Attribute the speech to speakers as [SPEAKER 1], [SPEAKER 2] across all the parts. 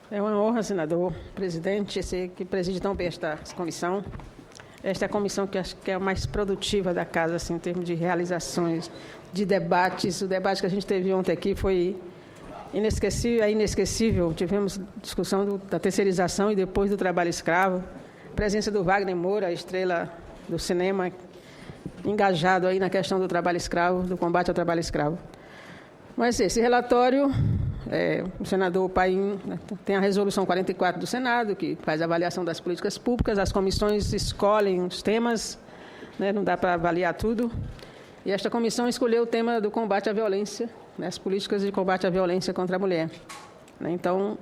[SPEAKER 1] É uma honra, senador presidente, ser que preside tão bem esta comissão. Esta é a comissão que acho que é a mais produtiva da casa, assim, em termos de realizações, de debates. O debate que a gente teve ontem aqui foi inesquecível. Tivemos discussão da terceirização e depois do trabalho escravo. A presença do Wagner Moura, a estrela do cinema, engajado aí na questão do trabalho escravo, do combate ao trabalho escravo. Mas esse relatório, o senador Paim tem a resolução 44 do Senado, que faz a avaliação das políticas públicas, as comissões escolhem os temas, né, não dá para avaliar tudo, e esta comissão escolheu o tema do combate à violência, né, as políticas de combate à violência contra a mulher. Então,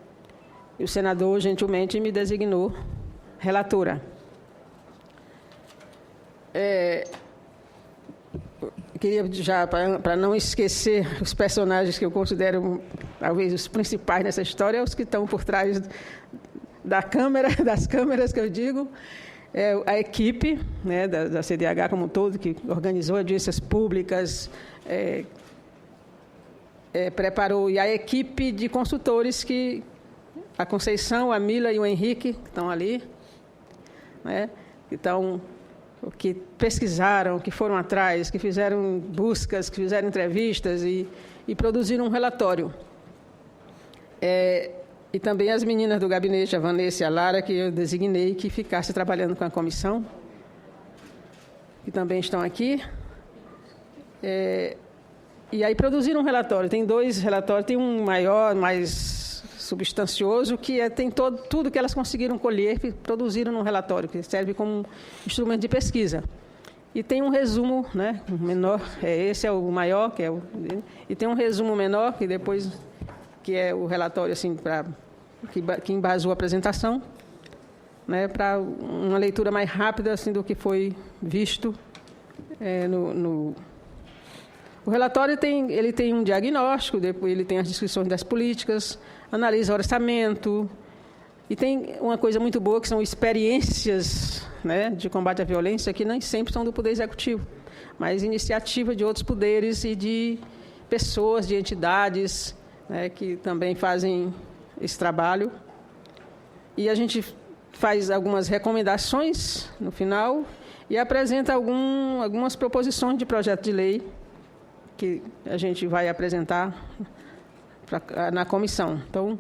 [SPEAKER 1] o senador gentilmente me designou relatora. Queria já, para não esquecer os personagens que eu considero talvez os principais nessa história, os que estão por trás das câmeras que eu digo, a equipe, né, da CDH como um todo, que organizou audiências públicas, preparou, e a equipe de consultores a Conceição, a Mila e o Henrique, que estão ali, né, que pesquisaram, que foram atrás, que fizeram buscas, que fizeram entrevistas e produziram um relatório. E também as meninas do gabinete, a Vanessa e a Lara, que eu designei que ficasse trabalhando com a comissão, que também estão aqui. E aí produziram um relatório. Tem dois relatórios, tem um maior, mais substancioso, que tem tudo que elas conseguiram colher, que produziram num relatório, que serve como instrumento de pesquisa. E tem um resumo, né, menor, esse é o maior, e tem um resumo menor, que é o relatório assim, que embasou a apresentação, né, para uma leitura mais rápida assim, do que foi visto O relatório ele tem um diagnóstico, depois ele tem as descrições das políticas, analisa o orçamento, e tem uma coisa muito boa, que são experiências, né, de combate à violência, que nem sempre são do Poder Executivo, mas iniciativa de outros poderes e de pessoas, de entidades, né, que também fazem esse trabalho. E a gente faz algumas recomendações no final e apresenta algumas proposições de projeto de lei que a gente vai apresentar na comissão. Então,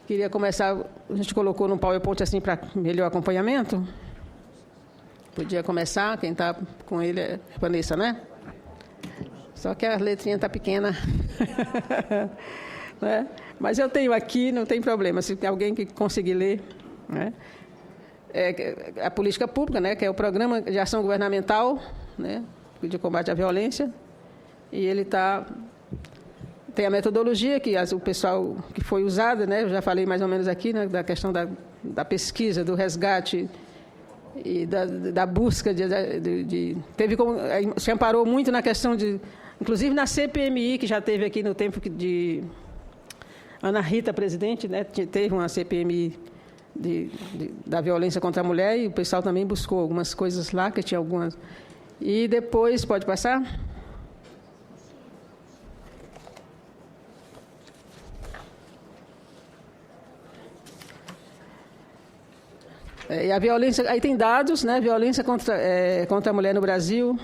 [SPEAKER 1] queria começar, a gente colocou no PowerPoint assim para melhor acompanhamento. Podia começar, quem está com ele é a Vanessa, né? Só que a letrinha está pequena. Né? Mas eu tenho aqui, não tem problema, se tem alguém que conseguir ler. Né? A política pública, né, que é o Programa de Ação Governamental, né, de combate à violência, e ele tem a metodologia que o pessoal que foi usada, né, eu já falei mais ou menos aqui, né, da questão da pesquisa, do resgate e da busca se amparou muito na questão inclusive na CPMI, que já teve aqui no tempo de Ana Rita, presidente, né, teve uma CPMI da violência contra a mulher, e o pessoal também buscou algumas coisas lá, que tinha algumas. E depois, pode passar? E a violência, aí tem dados, né? Violência contra a mulher no Brasil,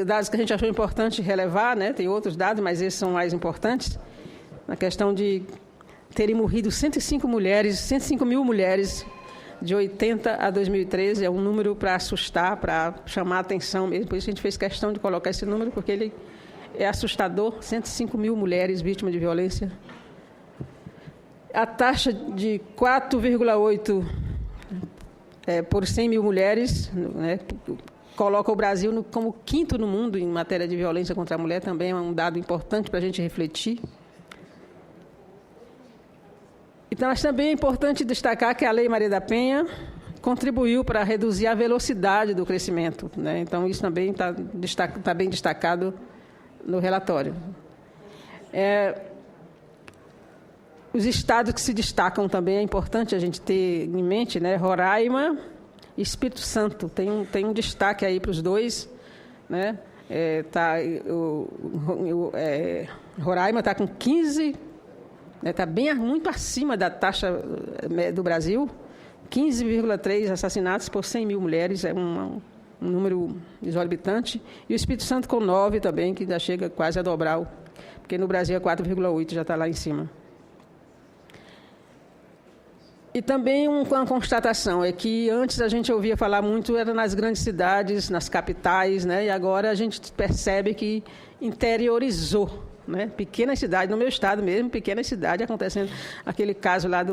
[SPEAKER 1] dados que a gente achou importante relevar, né? Tem outros dados, mas esses são mais importantes. Na questão de terem morrido 105 mil mulheres de 80 a 2013, é um número para assustar, para chamar a atenção mesmo. Por isso a gente fez questão de colocar esse número, porque ele é assustador, 105 mil mulheres vítimas de violência. A taxa de 4,8 por 100 mil mulheres, né, coloca o Brasil como quinto no mundo em matéria de violência contra a mulher, também é um dado importante para a gente refletir. Então, mas também é importante destacar que a Lei Maria da Penha contribuiu para reduzir a velocidade do crescimento, né? Então, isso também está bem destacado no relatório. Os estados que se destacam também é importante a gente ter em mente, né? Roraima e Espírito Santo. Tem um destaque aí para os dois, né? Roraima está com 15 Está muito acima da taxa do Brasil, 15,3 assassinatos por 100 mil mulheres, é um número exorbitante. E o Espírito Santo com 9 também, que já chega quase a dobrar, porque no Brasil é 4,8, já está lá em cima. E também uma constatação é que antes a gente ouvia falar muito, era nas grandes cidades, nas capitais, né? E agora a gente percebe que interiorizou, né? Pequenas cidades, no meu estado mesmo, pequenas cidades acontecendo. Aquele caso lá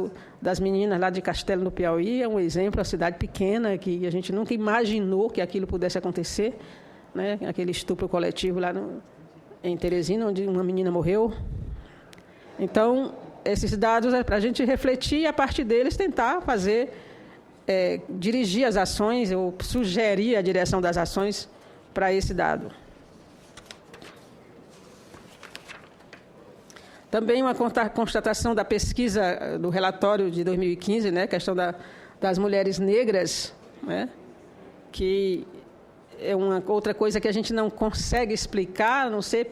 [SPEAKER 1] das meninas lá de Castelo, no Piauí, é um exemplo, uma cidade pequena, que a gente nunca imaginou que aquilo pudesse acontecer, né? Aquele estupro coletivo lá em Teresina, onde uma menina morreu. Então, esses dados é para a gente refletir e, a partir deles, tentar fazer, dirigir as ações ou sugerir a direção das ações para esse dado. Também uma constatação da pesquisa do relatório de 2015, né, questão das mulheres negras, né, que é uma outra coisa que a gente não consegue explicar, a não ser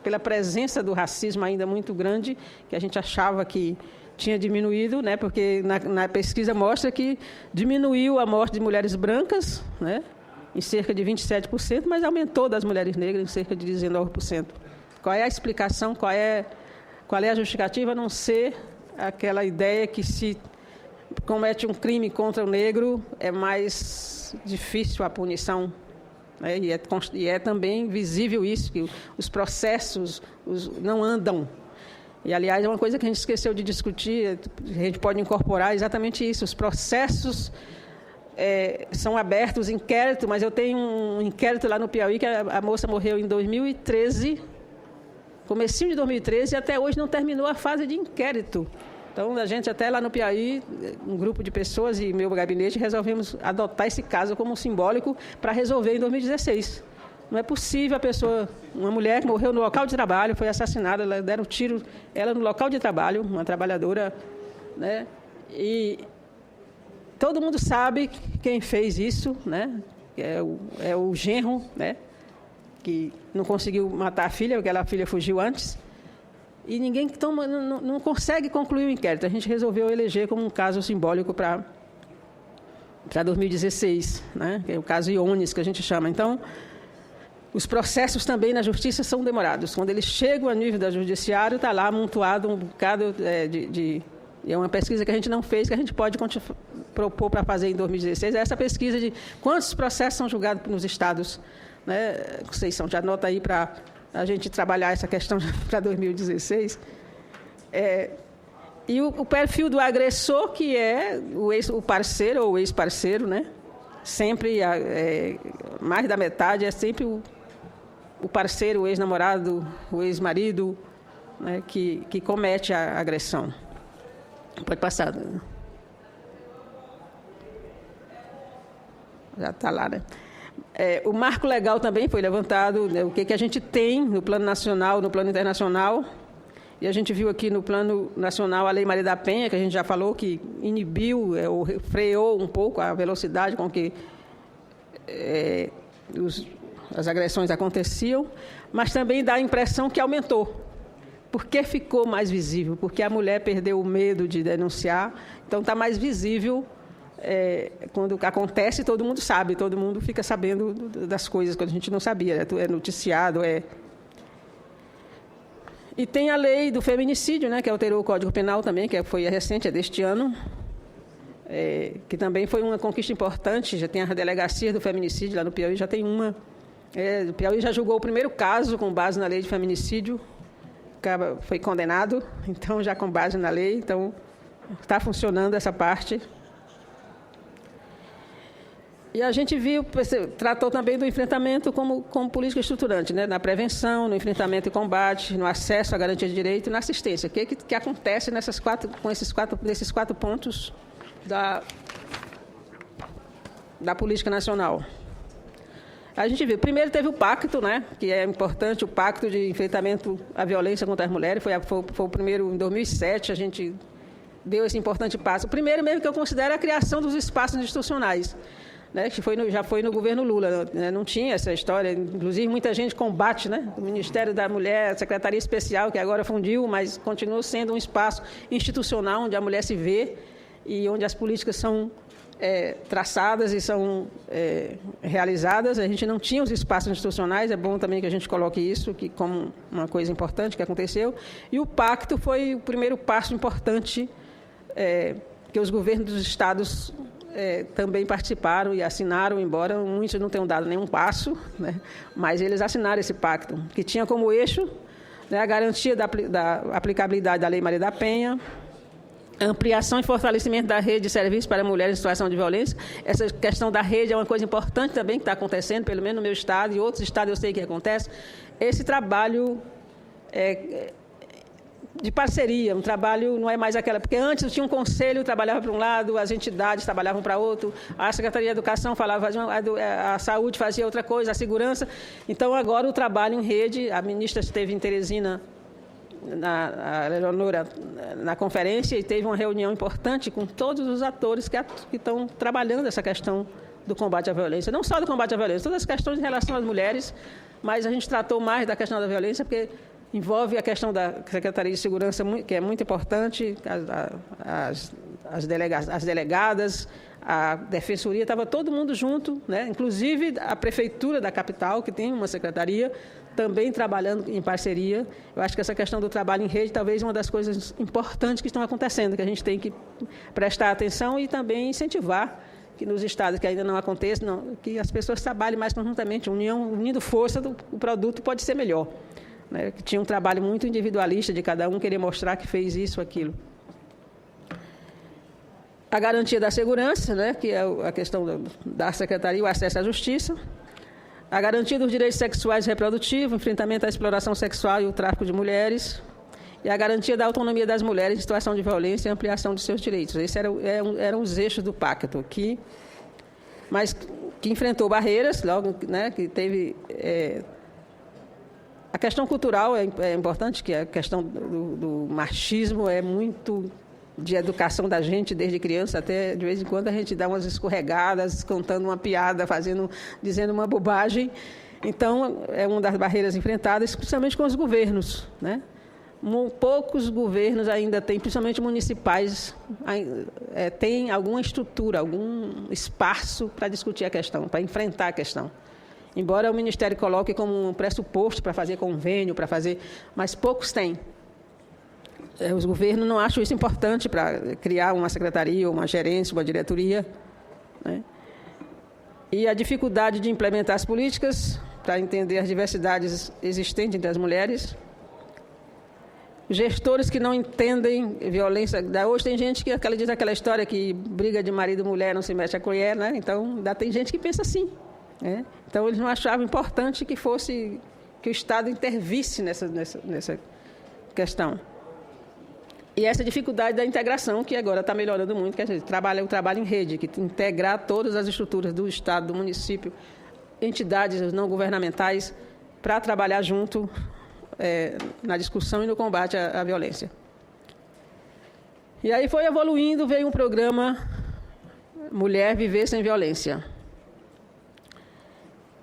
[SPEAKER 1] pela presença do racismo ainda muito grande, que a gente achava que tinha diminuído, né, porque na pesquisa mostra que diminuiu a morte de mulheres brancas, né, em cerca de 27%, mas aumentou das mulheres negras em cerca de 19%. Qual é a explicação, qual é a justificativa, a não ser aquela ideia que se comete um crime contra o negro é mais difícil a punição, né? E é também visível isso, que os processos não andam. E, aliás, é uma coisa que a gente esqueceu de discutir, a gente pode incorporar exatamente isso. Os processos são abertos, inquérito, mas eu tenho um inquérito lá no Piauí, que a moça morreu em 2013, comecinho de 2013, e até hoje não terminou a fase de inquérito. Então, a gente até lá no Piauí, um grupo de pessoas e meu gabinete, resolvemos adotar esse caso como simbólico para resolver em 2016. Não é possível uma mulher que morreu no local de trabalho, foi assassinada, deram um tiro, ela no local de trabalho, uma trabalhadora, né? E todo mundo sabe quem fez isso, né? É o genro, né? Que não conseguiu matar a filha, porque a filha fugiu antes. E ninguém não consegue concluir o inquérito. A gente resolveu eleger como um caso simbólico para 2016, né? Que é o caso Iones, que a gente chama. Então, os processos também na justiça são demorados. Quando eles chegam a nível do judiciário, está lá amontoado um bocado é uma pesquisa que a gente não fez, que a gente pode propor para fazer em 2016. É essa pesquisa de quantos processos são julgados nos estados, né? Conceição, já anota aí para a gente trabalhar essa questão para 2016. E o perfil do agressor, que é o parceiro ou o ex-parceiro, né? Sempre, mais da metade, é sempre o parceiro, o ex-namorado, o ex-marido, né? que comete a agressão. Pode passar. Já está lá, né? O marco legal também foi levantado, né, o que a gente tem no plano nacional, no plano internacional. E a gente viu aqui no plano nacional a Lei Maria da Penha, que a gente já falou, que inibiu ou freou um pouco a velocidade com que as agressões aconteciam, mas também dá a impressão que aumentou. Por que ficou mais visível? Porque a mulher perdeu o medo de denunciar, então está mais visível. Quando acontece, todo mundo sabe, todo mundo fica sabendo das coisas que a gente não sabia, é noticiado. E tem a lei do feminicídio, né, que alterou o Código Penal também, que foi recente, é deste ano, que também foi uma conquista importante. Já tem a delegacia do feminicídio lá no Piauí, já tem uma. O Piauí já julgou o primeiro caso com base na lei de feminicídio, foi condenado, então já com base na lei, então está funcionando essa parte. E a gente tratou também do enfrentamento como política estruturante, né? Na prevenção, no enfrentamento e combate, no acesso à garantia de direito e na assistência. O que acontece nesses quatro pontos da política nacional? A gente viu, primeiro teve o pacto, né? Que é importante, o pacto de enfrentamento à violência contra as mulheres, foi o primeiro, em 2007, a gente deu esse importante passo. O primeiro mesmo que eu considero é a criação dos espaços institucionais. né, que já foi no governo Lula, né, não tinha essa história, inclusive muita gente combate, né, o Ministério da Mulher, a Secretaria Especial, que agora fundiu, mas continua sendo um espaço institucional onde a mulher se vê e onde as políticas são traçadas e são realizadas. A gente não tinha os espaços institucionais, é bom também que a gente coloque isso como uma coisa importante que aconteceu. E o pacto foi o primeiro passo importante que os governos dos estados também participaram e assinaram, embora muitos não tenham dado nenhum passo, né, mas eles assinaram esse pacto, que tinha como eixo, né, a garantia da aplicabilidade da Lei Maria da Penha, ampliação e fortalecimento da rede de serviços para mulheres em situação de violência. Essa questão da rede é uma coisa importante também que está acontecendo, pelo menos no meu estado e outros estados eu sei que acontece. Esse trabalho de parceria, um trabalho não é mais aquela... Porque antes tinha um conselho, trabalhava para um lado, as entidades trabalhavam para outro, a Secretaria de Educação falava, a Saúde fazia outra coisa, a Segurança. Então, agora o trabalho em rede, a ministra esteve em Teresina, a Eleonora, na conferência, e teve uma reunião importante com todos os atores que estão trabalhando essa questão do combate à violência. Não só do combate à violência, todas as questões em relação às mulheres, mas a gente tratou mais da questão da violência, porque envolve a questão da Secretaria de Segurança, que é muito importante, as delegadas, a Defensoria, estava todo mundo junto, né? Inclusive a Prefeitura da capital, que tem uma secretaria, também trabalhando em parceria. Eu acho que essa questão do trabalho em rede talvez é uma das coisas importantes que estão acontecendo, que a gente tem que prestar atenção e também incentivar que nos estados que ainda não aconteça, que as pessoas trabalhem mais conjuntamente, unindo força, o produto pode ser melhor. Né? Que tinha um trabalho muito individualista de cada um querer mostrar que fez isso, aquilo. A garantia da segurança, né? Que é a questão da Secretaria, o acesso à justiça. A garantia dos direitos sexuais e reprodutivos, enfrentamento à exploração sexual e o tráfico de mulheres. E a garantia da autonomia das mulheres em situação de violência e ampliação de seus direitos. Esses eram os eixos do pacto, mas que enfrentou barreiras, logo, né, que teve... A questão cultural é importante, que a questão do machismo é muito de educação da gente desde criança, até de vez em quando a gente dá umas escorregadas, contando uma piada, dizendo uma bobagem. Então, é uma das barreiras enfrentadas, principalmente com os governos, né? Poucos governos ainda têm, principalmente municipais, têm alguma estrutura, algum espaço para discutir a questão, para enfrentar a questão. Embora o Ministério coloque como um pressuposto para fazer convênio, mas poucos têm. Os governos não acham isso importante para criar uma secretaria, uma gerência, uma diretoria, né? E a dificuldade de implementar as políticas para entender as diversidades existentes entre as mulheres. Gestores que não entendem violência. Hoje tem gente que diz aquela história que briga de marido e mulher não se mexe a colher, né? Então, ainda tem gente que pensa assim. Né? Então, eles não achavam importante que o Estado intervisse nessa questão. E essa dificuldade da integração, que agora está melhorando muito, que a gente o trabalho em rede, que integrar todas as estruturas do Estado, do município, entidades não governamentais, para trabalhar junto na discussão e no combate à violência. E aí foi evoluindo, veio um programa Mulher Viver Sem Violência.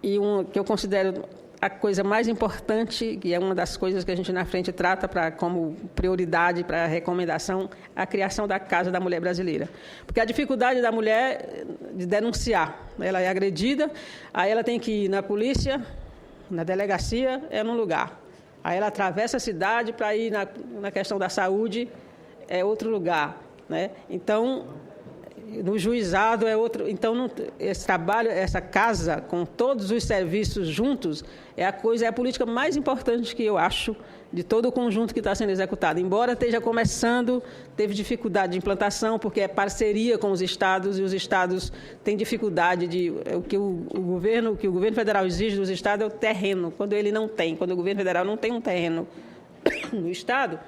[SPEAKER 1] E que eu considero a coisa mais importante, que é uma das coisas que a gente na frente trata como prioridade para a recomendação, a criação da Casa da Mulher Brasileira. Porque a dificuldade da mulher de denunciar, ela é agredida, aí ela tem que ir na polícia, na delegacia, num lugar. Aí ela atravessa a cidade para ir na questão da saúde, é outro lugar, né? Então, no juizado é outro. Então, esse trabalho, essa casa, com todos os serviços juntos, é a política mais importante que eu acho de todo o conjunto que está sendo executado. Embora esteja começando, teve dificuldade de implantação, porque é parceria com os estados, e os estados têm dificuldade o que o governo federal exige dos estados é o terreno, quando o governo federal não tem um terreno no estado,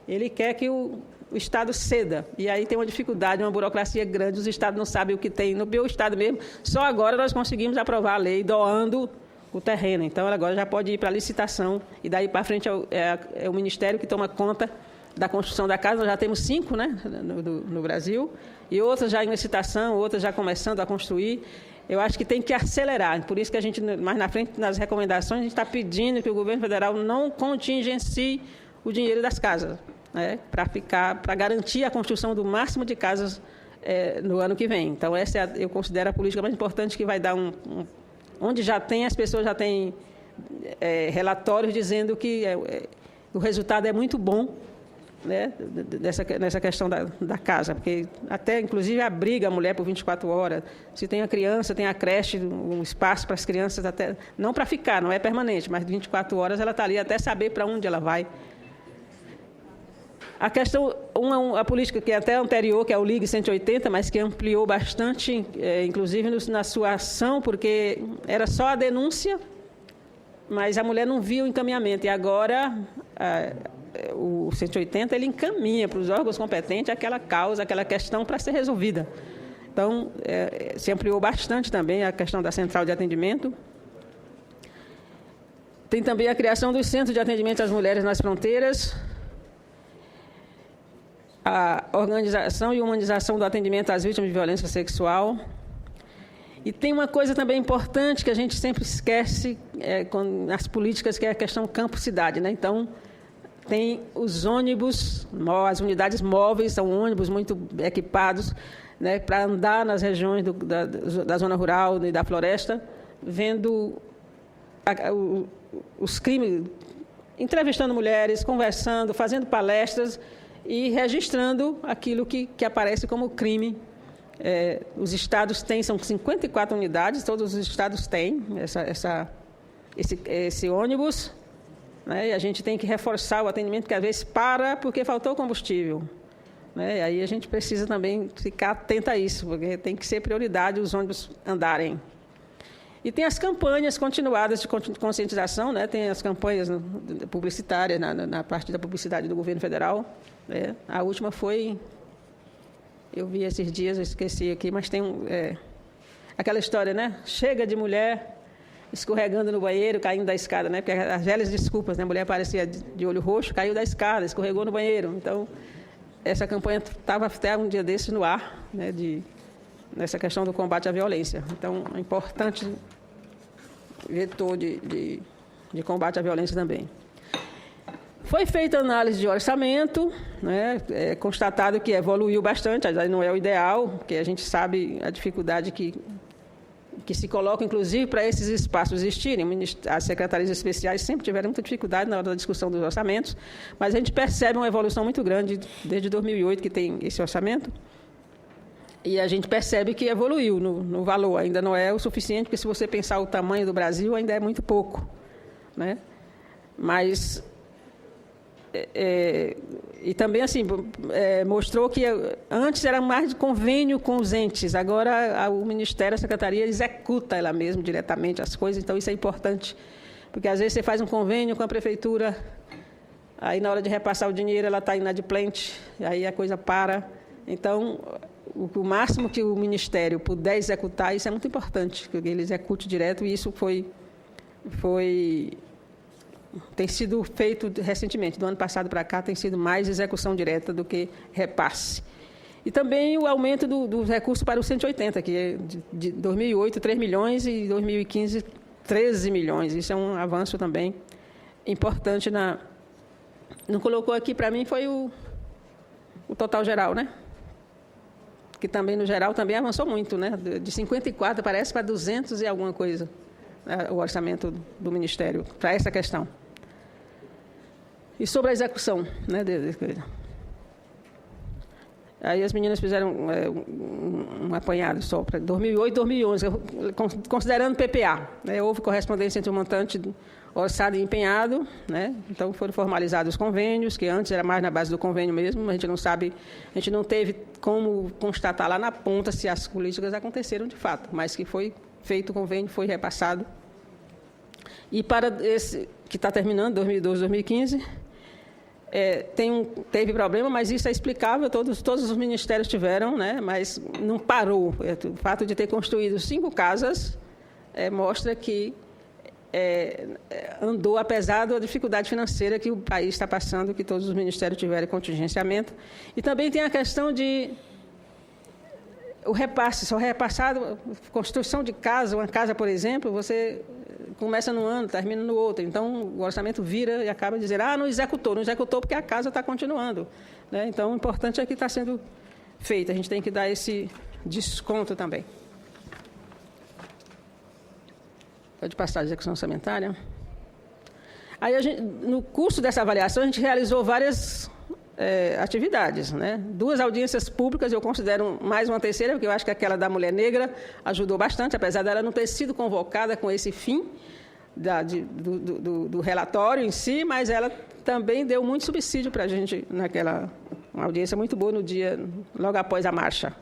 [SPEAKER 1] ele quer que o Estado ceda. E aí tem uma dificuldade, uma burocracia grande, os estados não sabem o que tem. No meu estado mesmo, só agora nós conseguimos aprovar a lei doando o terreno. Então, ela agora já pode ir para a licitação, e daí para frente é o Ministério que toma conta da construção da casa. Nós já temos 5, né, no Brasil, e outras já em licitação, outras já começando a construir. eu acho que tem que acelerar. Por isso que a gente, mais na frente, nas recomendações, a gente está pedindo que o governo federal não contingencie o dinheiro das casas, né, para garantir a construção do máximo de casas no ano que vem. Então, essa eu considero a política mais importante, que vai dar onde já tem, as pessoas já têm relatórios dizendo que o resultado é muito bom, né, nessa questão da casa, porque até, inclusive, abriga a mulher por 24 horas. Se tem a criança, tem a creche, um espaço para as crianças, até não para ficar, não é permanente, mas 24 horas ela está ali até saber para onde ela vai. A questão, a política que é até anterior, que é o Ligue 180, mas que ampliou bastante, inclusive na sua ação, porque era só a denúncia, mas a mulher não via o encaminhamento. E agora o 180 ele encaminha para os órgãos competentes aquela causa, aquela questão para ser resolvida. Então, se ampliou bastante também a questão da central de atendimento. Tem também a criação dos centros de atendimento às mulheres nas fronteiras, a organização e humanização do atendimento às vítimas de violência sexual. E tem uma coisa também importante que a gente sempre esquece nas políticas, que é a questão campo-cidade, né? Então, tem os ônibus, as unidades móveis, são ônibus muito equipados, né, para andar nas regiões da zona rural e da floresta, vendo os crimes, entrevistando mulheres, conversando, fazendo palestras e registrando aquilo que aparece como crime. Os estados têm, são 54 unidades, todos os estados têm esse ônibus, né? E a gente tem que reforçar o atendimento, porque às vezes para porque faltou combustível, né? E aí a gente precisa também ficar atento a isso, porque tem que ser prioridade os ônibus andarem. E tem as campanhas continuadas de conscientização, né? Tem as campanhas publicitárias na parte da publicidade do governo federal, né? A última foi, eu vi esses dias, eu esqueci aqui, mas tem aquela história, né? Chega de mulher escorregando no banheiro, caindo da escada, né? Porque as velhas desculpas, né? A mulher aparecia de olho roxo, caiu da escada, escorregou no banheiro. Então, essa campanha estava até um dia desses no ar, né? Nessa questão do combate à violência. Então, é importante vetor de combate à violência também. Foi feita análise de orçamento, né? É constatado que evoluiu bastante, aí não é o ideal, porque a gente sabe a dificuldade que se coloca, inclusive, para esses espaços existirem. As secretarias especiais sempre tiveram muita dificuldade na hora da discussão dos orçamentos, mas a gente percebe uma evolução muito grande desde 2008 que tem esse orçamento, e a gente percebe que evoluiu no valor. Ainda não é o suficiente, porque se você pensar o tamanho do Brasil, ainda é muito pouco, né? Mas e também assim mostrou que antes era mais de convênio com os entes, agora o Ministério, a Secretaria executa ela mesma diretamente as coisas. Então isso é importante, porque às vezes você faz um convênio com a prefeitura, aí na hora de repassar o dinheiro ela está inadimplente, aí a coisa para. Então o máximo que o Ministério puder executar, isso é muito importante, que ele execute direto, e isso tem sido feito recentemente. Do ano passado para cá tem sido mais execução direta do que repasse. E também o aumento dos recursos para o 180, que é de 2008, 3 milhões, e 2015, 13 milhões. Isso é um avanço também importante. Não colocou aqui, para mim, foi o total geral, né? Que também, no geral, também avançou muito, né? De 54, parece, para 200 e alguma coisa, né? O orçamento do Ministério para essa questão. E sobre a execução, né? Aí as meninas fizeram um apanhado só para 2008 e 2011, considerando PPA, né? Houve correspondência entre o montante orçado e empenhado, né? Então foram formalizados os convênios, que antes era mais na base do convênio mesmo. A gente não sabe, a gente não teve como constatar lá na ponta se as políticas aconteceram de fato, mas que foi feito o convênio, foi repassado. E para esse que está terminando, 2012, 2015, teve problema, mas isso é explicável, todos os ministérios tiveram, né? Mas não parou. O fato de ter construído 5 casas mostra que andou, apesar da dificuldade financeira que o país está passando, que todos os ministérios tiveram contingenciamento. E também tem a questão de o repasse, só repassado, construção de casa, uma casa, por exemplo, você começa num ano, termina no outro. Então, o orçamento vira e acaba dizendo, não executou porque a casa está continuando. Né? Então, o importante é que está sendo feito. A gente tem que dar esse desconto também. Pode passar a execução orçamentária. Aí, no curso dessa avaliação, a gente realizou várias atividades. Né? 2 audiências públicas, eu considero mais uma terceira, porque eu acho que aquela da mulher negra ajudou bastante, apesar dela não ter sido convocada com esse fim do relatório em si, mas ela também deu muito subsídio para a gente naquela uma audiência muito boa no dia, logo após a marcha.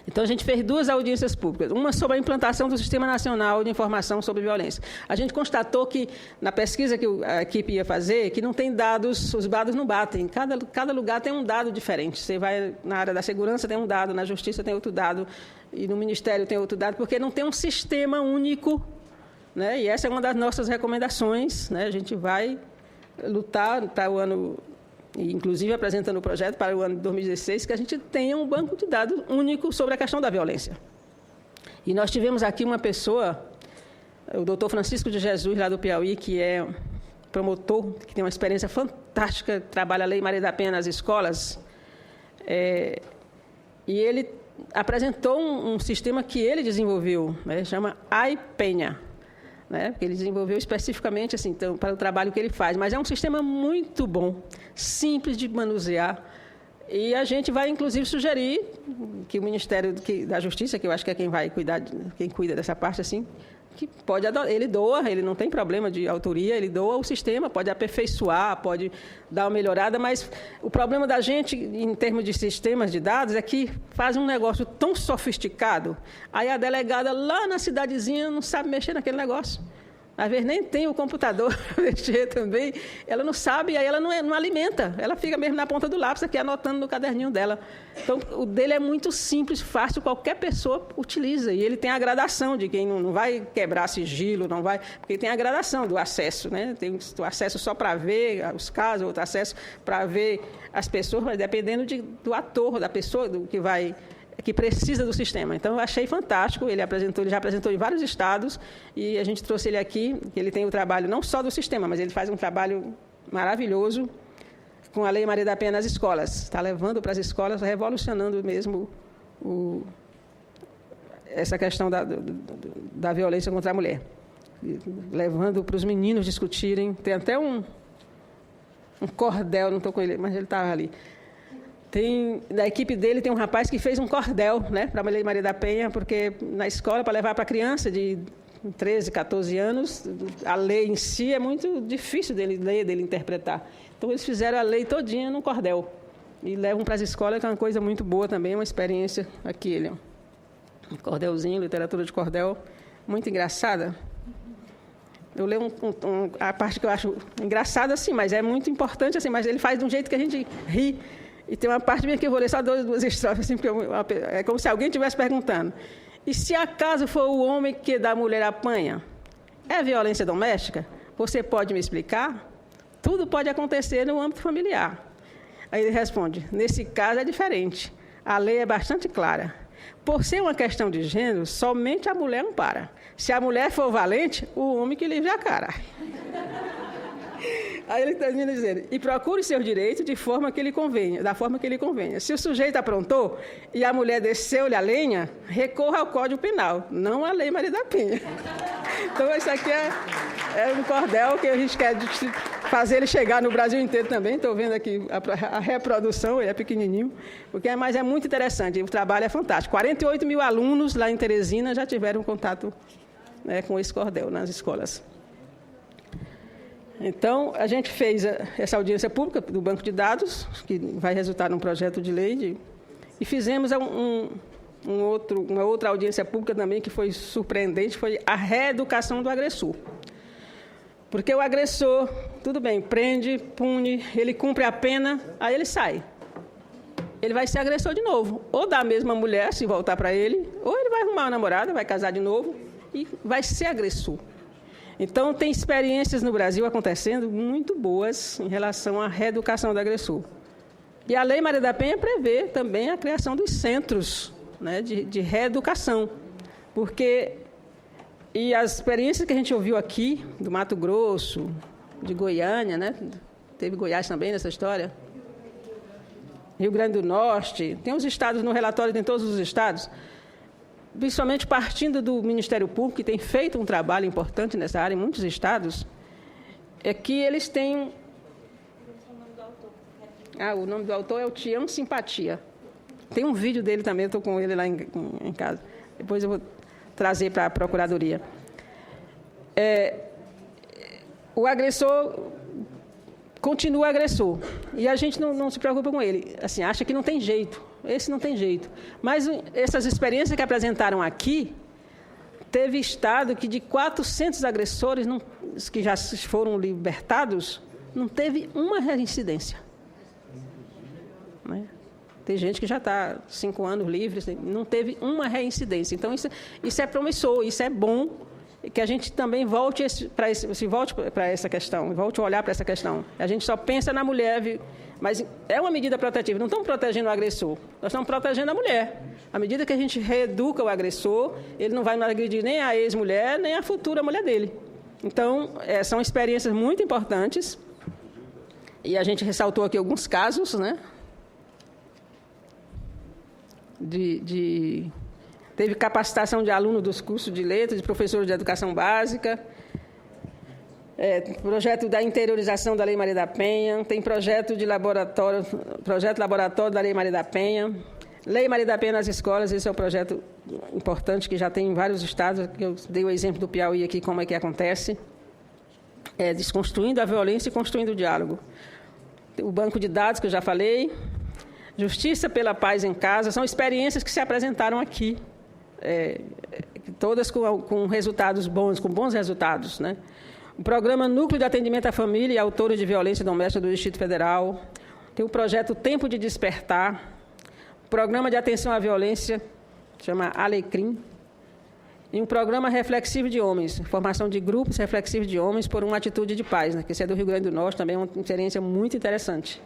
[SPEAKER 1] Então, a gente fez 2 audiências públicas, uma sobre a implantação do Sistema Nacional de Informação sobre Violência. A gente constatou que, na pesquisa que a equipe ia fazer, que não tem dados, os dados não batem. Cada lugar tem um dado diferente. Você vai na área da segurança, tem um dado, na justiça tem outro dado, e no Ministério tem outro dado, porque não tem um sistema único. Né? E essa é uma das nossas recomendações. Né? A gente vai lutar para o ano... inclusive apresentando o projeto para o ano de 2016, que a gente tenha um banco de dados único sobre a questão da violência. E nós tivemos aqui uma pessoa, o doutor Francisco de Jesus, lá do Piauí, que é promotor, que tem uma experiência fantástica, trabalha a Lei Maria da Penha nas escolas, e ele apresentou um sistema que ele desenvolveu, né, chama AI-Penha. Né, porque ele desenvolveu especificamente assim, então, para o trabalho que ele faz. Mas é um sistema muito bom, simples de manusear. E a gente vai, inclusive, sugerir que o Ministério da Justiça, que eu acho que é quem cuida dessa parte, assim, que pode adotar, ele doa, ele não tem problema de autoria, ele doa o sistema, pode aperfeiçoar, pode dar uma melhorada, mas o problema da gente, em termos de sistemas de dados, é que faz um negócio tão sofisticado, aí a delegada lá na cidadezinha não sabe mexer naquele negócio. Às vezes nem tem o computador para mexer também, ela não sabe, aí ela não alimenta, ela fica mesmo na ponta do lápis aqui, anotando no caderninho dela. Então, o dele é muito simples, fácil, qualquer pessoa utiliza, e ele tem a gradação de quem não vai quebrar sigilo, não vai, porque tem a gradação do acesso, né? Tem o acesso só para ver os casos, outro acesso para ver as pessoas, mas dependendo do ator, da pessoa que precisa do sistema. Então, eu achei fantástico, ele já apresentou em vários estados, e a gente trouxe ele aqui, que ele tem o trabalho não só do sistema, mas ele faz um trabalho maravilhoso com a Lei Maria da Penha nas escolas. Está levando para as escolas, revolucionando mesmo essa questão da violência contra a mulher. Levando para os meninos discutirem. Tem até um cordel, não estou com ele, mas ele estava ali. Da equipe dele tem um rapaz que fez um cordel, né, para a Lei Maria da Penha, porque na escola, para levar para a criança de 13, 14 anos, a lei em si é muito difícil dele ler, dele interpretar. Então, eles fizeram a lei todinha no cordel e levam para as escolas, que é uma coisa muito boa também, uma experiência aqui. Ele, um cordelzinho, literatura de cordel, muito engraçada. Eu leio a parte que eu acho engraçada, assim, mas é muito importante, assim, mas ele faz de um jeito que a gente ri. E tem uma parte minha que eu vou ler só 2 estrofes, assim, porque é como se alguém estivesse perguntando. E se acaso for o homem que da mulher apanha, é violência doméstica? Você pode me explicar? Tudo pode acontecer no âmbito familiar. Aí ele responde, nesse caso é diferente. A lei é bastante clara. Por ser uma questão de gênero, somente a mulher ampara. Se a mulher for valente, o homem que livre a cara. Aí ele termina dizendo, e procure seus direitos da forma que ele convenha. Se o sujeito aprontou e a mulher desceu-lhe a lenha, recorra ao Código Penal, não à Lei Maria da Penha. Então, isso aqui é um cordel que a gente quer fazer ele chegar no Brasil inteiro também. Estou vendo aqui a reprodução, ele é pequenininho, mas é muito interessante, o trabalho é fantástico. 48 mil alunos lá em Teresina já tiveram contato, né, com esse cordel nas escolas. Então, a gente fez essa audiência pública do banco de dados, que vai resultar num projeto de lei, e fizemos uma outra audiência pública também, que foi surpreendente, foi a reeducação do agressor. Porque o agressor, tudo bem, prende, pune, ele cumpre a pena, aí ele sai. Ele vai ser agressor de novo, ou da mesma mulher, se voltar para ele, ou ele vai arrumar uma namorada, vai casar de novo, e vai ser agressor. Então, tem experiências no Brasil acontecendo muito boas em relação à reeducação do agressor. E a Lei Maria da Penha prevê também a criação dos centros né, de reeducação, porque e as experiências que a gente ouviu aqui, do Mato Grosso, de Goiânia, né, teve Goiás também nessa história, Rio Grande do Norte, tem os estados, no relatório tem todos os estados, principalmente partindo do Ministério Público, que tem feito um trabalho importante nessa área em muitos estados, é que eles têm... o nome do autor é o Tião Simpatia. Tem um vídeo dele também, eu estou com ele lá em casa. Depois eu vou trazer para a Procuradoria. O agressor continua agressor. E a gente não se preocupa com ele. Assim, acha que não tem jeito. Esse não tem jeito. Mas essas experiências que apresentaram aqui, teve estado que de 400 agressores que já foram libertados, não teve uma reincidência. Né? Tem gente que já está 5 anos livre, não teve uma reincidência. Então, isso é promissor, isso é bom, que a gente também volte para essa questão, volte a olhar para essa questão. A gente só pensa na mulher, mas é uma medida protetiva. Não estamos protegendo o agressor, nós estamos protegendo a mulher. À medida que a gente reeduca o agressor, ele não vai agredir nem a ex-mulher, nem a futura mulher dele. Então, são experiências muito importantes. E a gente ressaltou aqui alguns casos, né? Teve capacitação de alunos dos cursos de letras, de professores de educação básica, projeto da interiorização da Lei Maria da Penha, tem projeto laboratório da Lei Maria da Penha, Lei Maria da Penha nas escolas, esse é um projeto importante que já tem em vários estados, que eu dei o exemplo do Piauí aqui, como é que acontece, desconstruindo a violência e construindo o diálogo. O banco de dados, que eu já falei, Justiça pela Paz em Casa, são experiências que se apresentaram aqui, todas com resultados bons, com bons resultados, né? O programa Núcleo de Atendimento à Família e Autores de Violência Doméstica do Distrito Federal, tem o projeto Tempo de Despertar, o programa de atenção à violência, chama Alecrim, e um programa reflexivo de homens, formação de grupos reflexivos de homens por uma atitude de paz, né? Que esse é do Rio Grande do Norte, também é uma experiência muito interessante.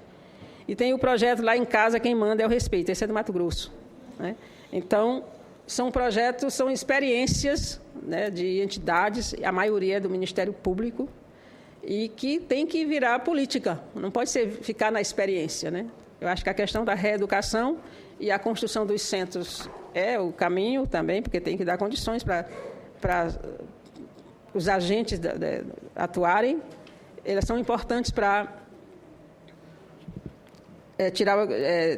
[SPEAKER 1] E tem o projeto Lá em Casa, Quem Manda é o Respeito, esse é do Mato Grosso, né? Então, são projetos, são experiências, né, de entidades, a maioria é do Ministério Público, e que tem que virar política, não pode ficar na experiência, né? Eu acho que a questão da reeducação e a construção dos centros é o caminho também, porque tem que dar condições para os agentes atuarem. Elas são importantes para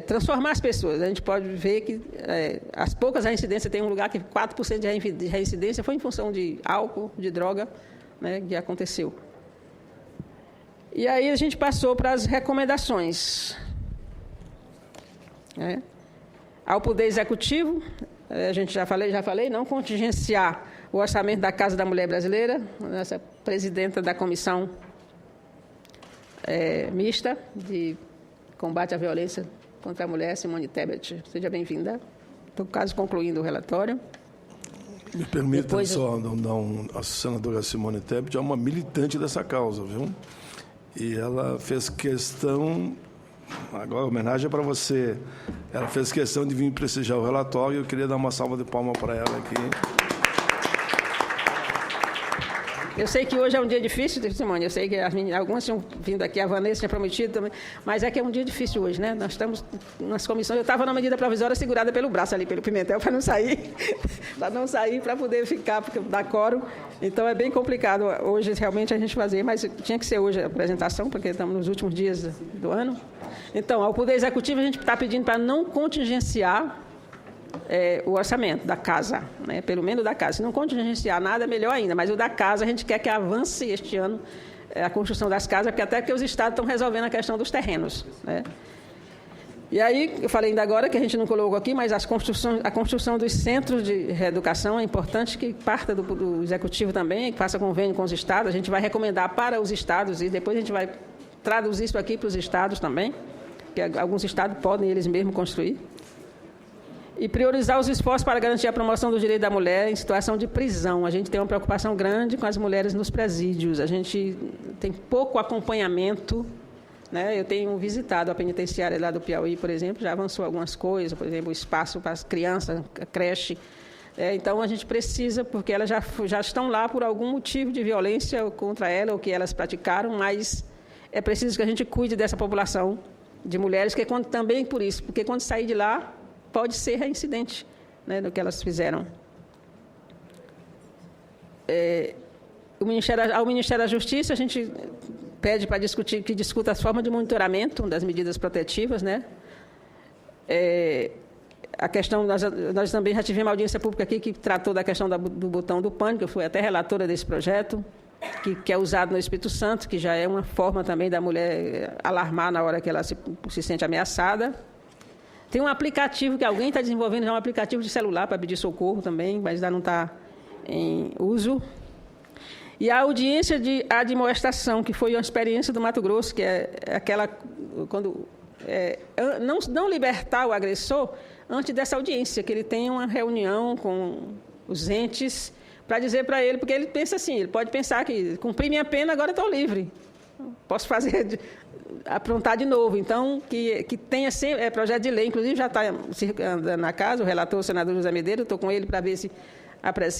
[SPEAKER 1] transformar as pessoas. A gente pode ver que as poucas reincidências, tem um lugar que 4% de reincidência foi em função de álcool, de droga, né, que aconteceu. E aí a gente passou para as recomendações. Ao Poder Executivo, a gente já falei, não contingenciar o orçamento da Casa da Mulher Brasileira, essa presidenta da Comissão Mista de Combate à Violência contra a Mulher, Simone Tebet. Seja bem-vinda. Estou quase concluindo o relatório.
[SPEAKER 2] Me permita a senadora Simone Tebet é uma militante dessa causa, viu? E ela fez questão, agora a homenagem é para você, ela fez questão de vir prestigiar o relatório e eu queria dar uma salva de palmas para ela aqui.
[SPEAKER 1] Eu sei que hoje é um dia difícil, Simone, eu sei que algumas tinham vindo aqui, a Vanessa tinha prometido também, mas é que é um dia difícil hoje, né? Nós estamos nas comissões, eu estava na medida provisória segurada pelo braço ali, pelo Pimentel, para não sair, para poder ficar, porque dá quórum. Então é bem complicado hoje realmente a gente fazer, mas tinha que ser hoje a apresentação, porque estamos nos últimos dias do ano. Então, ao Poder Executivo, a gente está pedindo para não contingenciar o orçamento da casa, né? Pelo menos da casa. Se não contingenciar nada, melhor ainda, mas o da casa a gente quer que avance este ano a construção das casas, porque até que os estados estão resolvendo a questão dos terrenos, né? E aí, eu falei ainda agora que a gente não colocou aqui, mas a construção dos centros de reeducação é importante que parta do Executivo também, que faça convênio com os estados. A gente vai recomendar para os estados e depois a gente vai traduzir isso aqui para os estados também, que alguns estados podem eles mesmos construir. E priorizar os esforços para garantir a promoção do direito da mulher em situação de prisão. A gente tem uma preocupação grande com as mulheres nos presídios. A gente tem pouco acompanhamento né? Eu tenho visitado a penitenciária lá do Piauí, por exemplo, já avançou algumas coisas, por exemplo, o espaço para as crianças, a creche. Então, a gente precisa, porque elas já estão lá por algum motivo de violência contra ela, ou que elas praticaram, mas é preciso que a gente cuide dessa população de mulheres, que também por isso, porque quando sair de lá, pode ser reincidente, né, do que elas fizeram. Ao Ministério da Justiça, a gente pede para que discuta as formas de monitoramento das medidas protetivas, né? A questão, nós também já tivemos uma audiência pública aqui que tratou da questão do botão do pânico, eu fui até relatora desse projeto, que é usado no Espírito Santo, que já é uma forma também da mulher alarmar na hora que ela se sente ameaçada. Tem um aplicativo que alguém está desenvolvendo, já é um aplicativo de celular para pedir socorro também, mas ainda não está em uso. E a audiência de admoestação, que foi uma experiência do Mato Grosso, que é aquela, quando não libertar o agressor antes dessa audiência, que ele tenha uma reunião com os entes para dizer para ele, porque ele pensa assim, ele pode pensar que cumpri minha pena, agora estou livre, posso fazer, aprontar de novo. Então, que tenha sempre, projeto de lei, inclusive já está andando na casa, o relator, o senador José Medeiros, estou com ele para ver se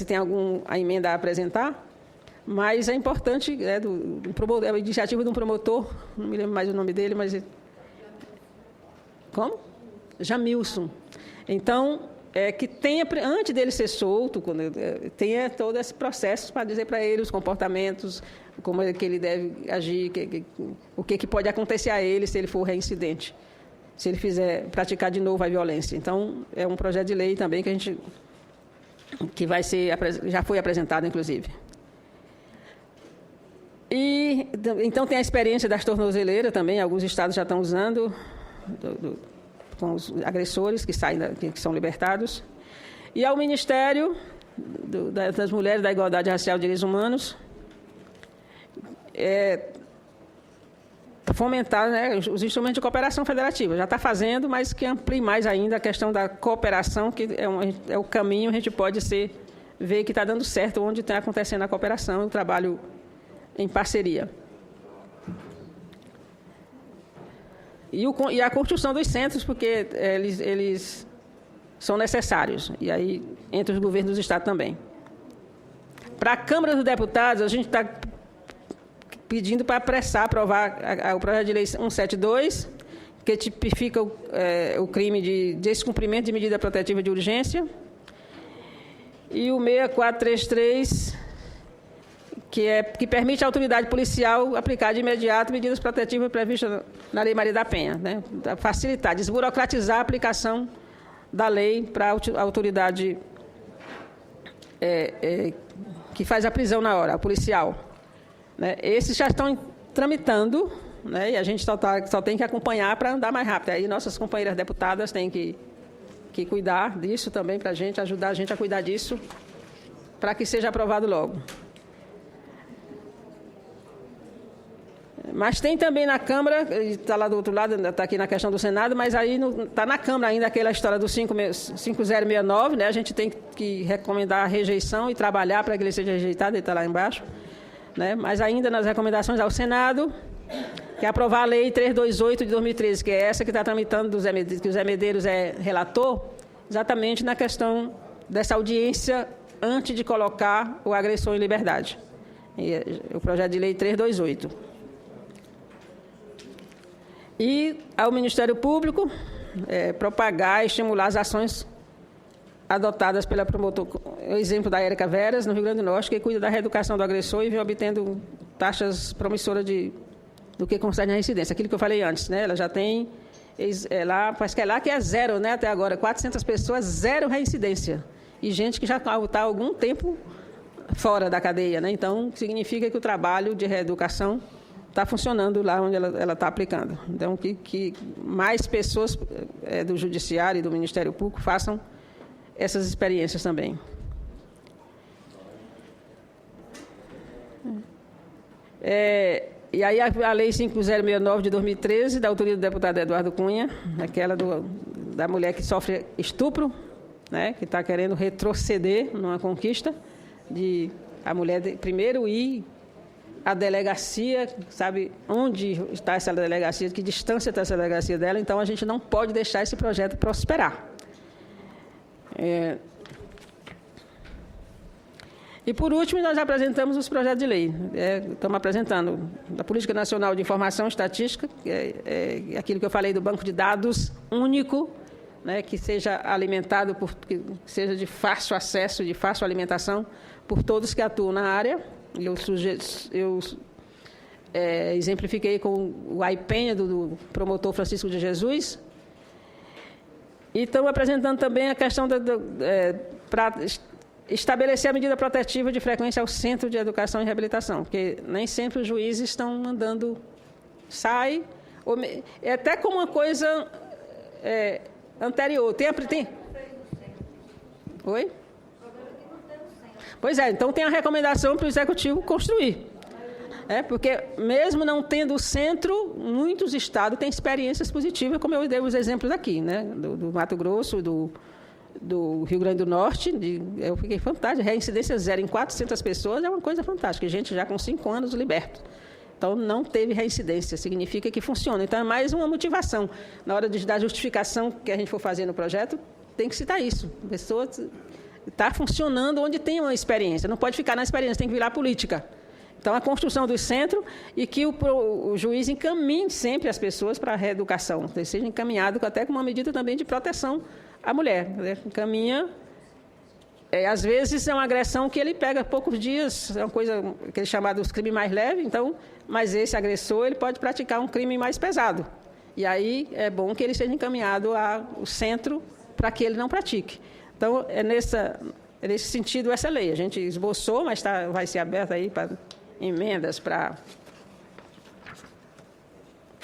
[SPEAKER 1] tem a emenda a apresentar, mas é importante, é a iniciativa de um promotor, não me lembro mais o nome dele, mas... Como? Jamilson. Então, que tenha, antes dele ser solto, tenha todo esse processo para dizer para ele os comportamentos, como é que ele deve agir, o que pode acontecer a ele se ele for reincidente, se ele fizer praticar de novo a violência. Então, é um projeto de lei também que vai ser, já foi apresentado, inclusive. Então, tem a experiência das tornozeleiras também, alguns estados já estão usando, com os agressores que são libertados. E ao Ministério das Mulheres, da Igualdade Racial e Direitos Humanos, fomentar, né, os instrumentos de cooperação federativa. Já está fazendo, mas que amplie mais ainda a questão da cooperação, que é o caminho, a gente pode ver que está dando certo, onde está acontecendo a cooperação e o trabalho em parceria. E a construção dos centros, porque eles são necessários, e aí entre os governos do Estado também. Para a Câmara dos Deputados, a gente está pedindo para aprovar o projeto de lei 172, que tipifica o crime de descumprimento de medida protetiva de urgência, e o 6433, que permite à autoridade policial aplicar de imediato medidas protetivas previstas na Lei Maria da Penha, né? Facilitar, desburocratizar a aplicação da lei para a autoridade que faz a prisão na hora, a policial, né? Esses já estão tramitando, né? E a gente só tem que acompanhar para andar mais rápido. Aí nossas companheiras deputadas têm que cuidar disso também para a gente, ajudar a gente a cuidar disso, para que seja aprovado logo. Mas tem também na Câmara, está lá do outro lado, está aqui na questão do Senado, mas aí está na Câmara ainda aquela história do 5069, né? A gente tem que recomendar a rejeição e trabalhar para que ele seja rejeitado, ele está lá embaixo, né? Mas ainda nas recomendações ao Senado, que é aprovar a Lei 328 de 2013, que é essa que está tramitando, que o Zé Medeiros é relator, exatamente na questão dessa audiência antes de colocar o agressor em liberdade. O projeto de Lei 328. E ao Ministério Público propagar e estimular as ações adotadas pela promotora, o exemplo da Érica Veras, no Rio Grande do Norte, que cuida da reeducação do agressor e vem obtendo taxas promissoras do que concerne a reincidência. Aquilo que eu falei antes, né? Ela já tem, parece que é lá que é zero, né? Até agora, 400 pessoas, zero reincidência. E gente que já está há algum tempo fora da cadeia, né? Então, significa que o trabalho de reeducação está funcionando lá onde ela está aplicando. Então, que mais pessoas do Judiciário e do Ministério Público façam essas experiências também. E aí a Lei 5069 de 2013, da autoria do deputado Eduardo Cunha, aquela da mulher que sofre estupro, né, que está querendo retroceder numa conquista de a mulher primeiro ir a delegacia, sabe onde está essa delegacia, que distância está essa delegacia dela, então a gente não pode deixar esse projeto prosperar. E, por último, nós apresentamos os projetos de lei. Estamos apresentando a Política Nacional de Informação e Estatística, aquilo que eu falei do banco de dados único, né, que seja alimentado, que seja de fácil acesso, de fácil alimentação por todos que atuam na área. Eu exemplifiquei com o AIPenha, do promotor Francisco de Jesus. E estamos apresentando também a questão para estabelecer a medida protetiva de frequência ao Centro de Educação e Reabilitação, porque nem sempre os juízes estão mandando é até como uma coisa anterior. Tem. Oi? Pois é, então tem a recomendação para o Executivo construir. Porque mesmo não tendo o centro, muitos estados têm experiências positivas, como eu dei os exemplos aqui, né? Do Mato Grosso, do Rio Grande do Norte. Eu fiquei fantástico. Reincidência zero em 400 pessoas é uma coisa fantástica. A gente já com 5 anos liberto. Então, não teve reincidência, significa que funciona. Então, é mais uma motivação. Na hora de dar justificação que a gente for fazer no projeto, tem que citar isso. A pessoa está funcionando onde tem uma experiência. Não pode ficar na experiência, tem que virar política. Então, a construção do centro e que o juiz encaminhe sempre as pessoas para a reeducação, seja encaminhado até com uma medida também de proteção à mulher. Encaminha, às vezes é uma agressão que ele pega poucos dias, é uma coisa que é chamada os crimes mais leves, então, mas esse agressor ele pode praticar um crime mais pesado. E aí é bom que ele seja encaminhado ao centro para que ele não pratique. Então, é nesse sentido essa lei. A gente esboçou, mas vai ser aberta aí para emendas, para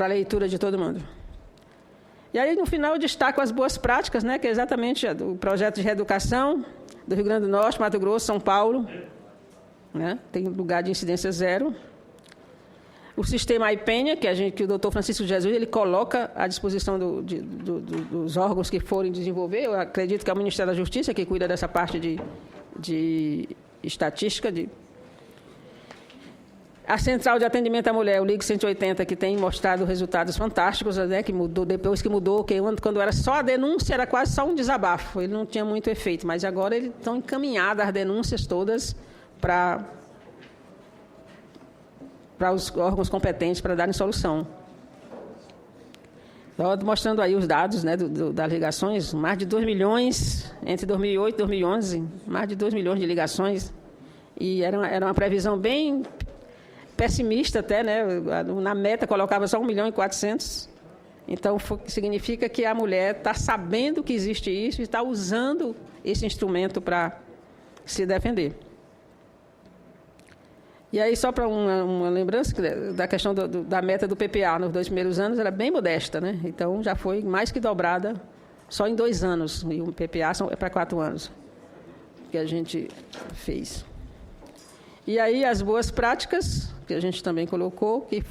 [SPEAKER 1] a leitura de todo mundo. E aí, no final, eu destaco as boas práticas, né, que é exatamente o projeto de reeducação do Rio Grande do Norte, Mato Grosso, São Paulo, né, tem lugar de incidência zero. O sistema AIPenha, que o doutor Francisco Jesus ele coloca à disposição dos órgãos que forem desenvolver. Eu acredito que é o Ministério da Justiça que cuida dessa parte de estatística. A Central de Atendimento à Mulher, o Ligue 180, que tem mostrado resultados fantásticos, né, que mudou, depois que mudou, que quando era só a denúncia, era quase só um desabafo, ele não tinha muito efeito, mas agora eles estão encaminhadas as denúncias todas para os órgãos competentes para darem solução. Estou mostrando aí os dados, né, das ligações, mais de 2 milhões, entre 2008 e 2011, mais de 2 milhões de ligações, e era uma previsão bem pessimista até, né? Na meta colocava só 1.400.000. Então, significa que a mulher está sabendo que existe isso e está usando esse instrumento para se defender. E aí, só para uma lembrança da questão da meta do PPA, nos 2 primeiros anos, era bem modesta, né? Então, já foi mais que dobrada só em 2 anos. E o PPA é para 4 anos que a gente fez. E aí, as boas práticas, que a gente também colocou, que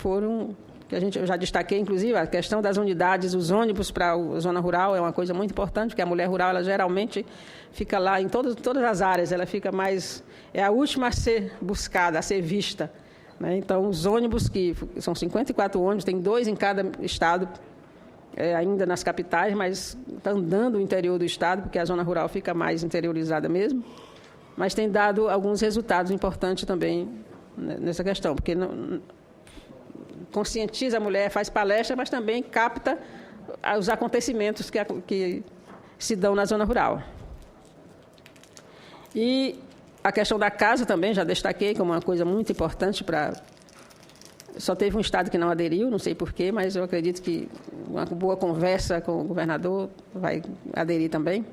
[SPEAKER 1] eu já destaquei, inclusive, a questão das unidades, os ônibus para a zona rural é uma coisa muito importante, porque a mulher rural, ela geralmente fica lá em todas as áreas, ela fica mais... É a última a ser buscada, a ser vista, né? Então, os ônibus, que são 54 ônibus, tem 2 em cada estado, ainda nas capitais, mas está andando o interior do estado, porque a zona rural fica mais interiorizada mesmo. Mas tem dado alguns resultados importantes também nessa questão, porque conscientiza a mulher, faz palestra, mas também capta os acontecimentos que se dão na zona rural. E a questão da casa também, já destaquei como uma coisa muito importante para... Só teve um estado que não aderiu, não sei porquê, mas eu acredito que uma boa conversa com o governador vai aderir também.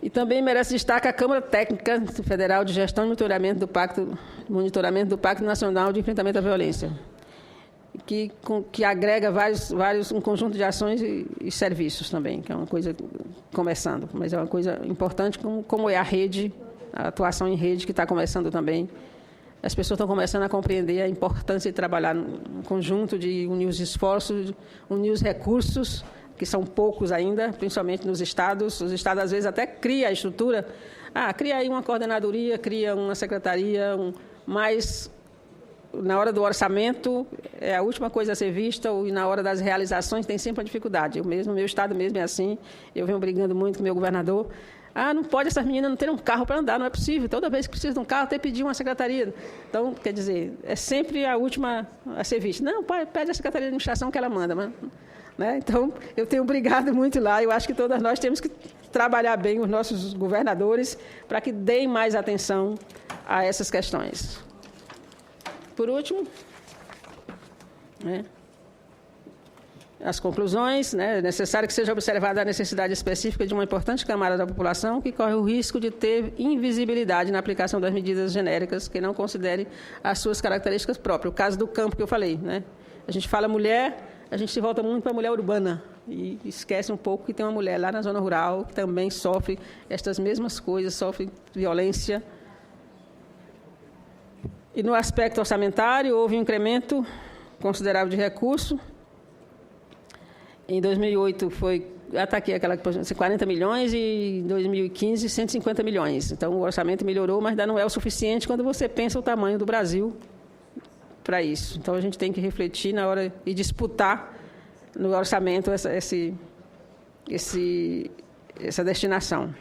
[SPEAKER 1] E também merece destaque a Câmara Técnica Federal de Gestão e Monitoramento do Pacto Nacional de Enfrentamento à Violência, que agrega um conjunto de ações e serviços também, que é uma coisa começando, mas é uma coisa importante, como é a rede, a atuação em rede, que está começando também. As pessoas estão começando a compreender a importância de trabalhar num conjunto, de unir os esforços, unir os recursos, que são poucos ainda, principalmente nos estados. Os estados, às vezes, até criam a estrutura. Cria aí uma coordenadoria, cria uma secretaria, mas na hora do orçamento é a última coisa a ser vista, e na hora das realizações tem sempre uma dificuldade. Eu mesmo, meu estado mesmo é assim, eu venho brigando muito com o meu governador. Não pode essas meninas não terem um carro para andar, não é possível. Toda vez que precisa de um carro, tem que pedir uma secretaria. Então, quer dizer, é sempre a última a ser vista. Não, pede a secretaria de administração que ela manda. Mas, né? Então, eu tenho brigado muito lá. Eu acho que todas nós temos que trabalhar bem os nossos governadores para que deem mais atenção a essas questões. Por último, né, as conclusões, né, é necessário que seja observada a necessidade específica de uma importante camada da população que corre o risco de ter invisibilidade na aplicação das medidas genéricas que não considere as suas características próprias. O caso do campo que eu falei, né? A gente fala mulher, a gente se volta muito para a mulher urbana e esquece um pouco que tem uma mulher lá na zona rural que também sofre estas mesmas coisas, sofre violência. E no aspecto orçamentário, houve um incremento considerável de recurso. Em 2008 foi, está aqui aquela 40 milhões e em 2015 150 milhões. Então o orçamento melhorou, mas ainda não é o suficiente quando você pensa o tamanho do Brasil para isso. Então a gente tem que refletir na hora e disputar no orçamento essa destinação.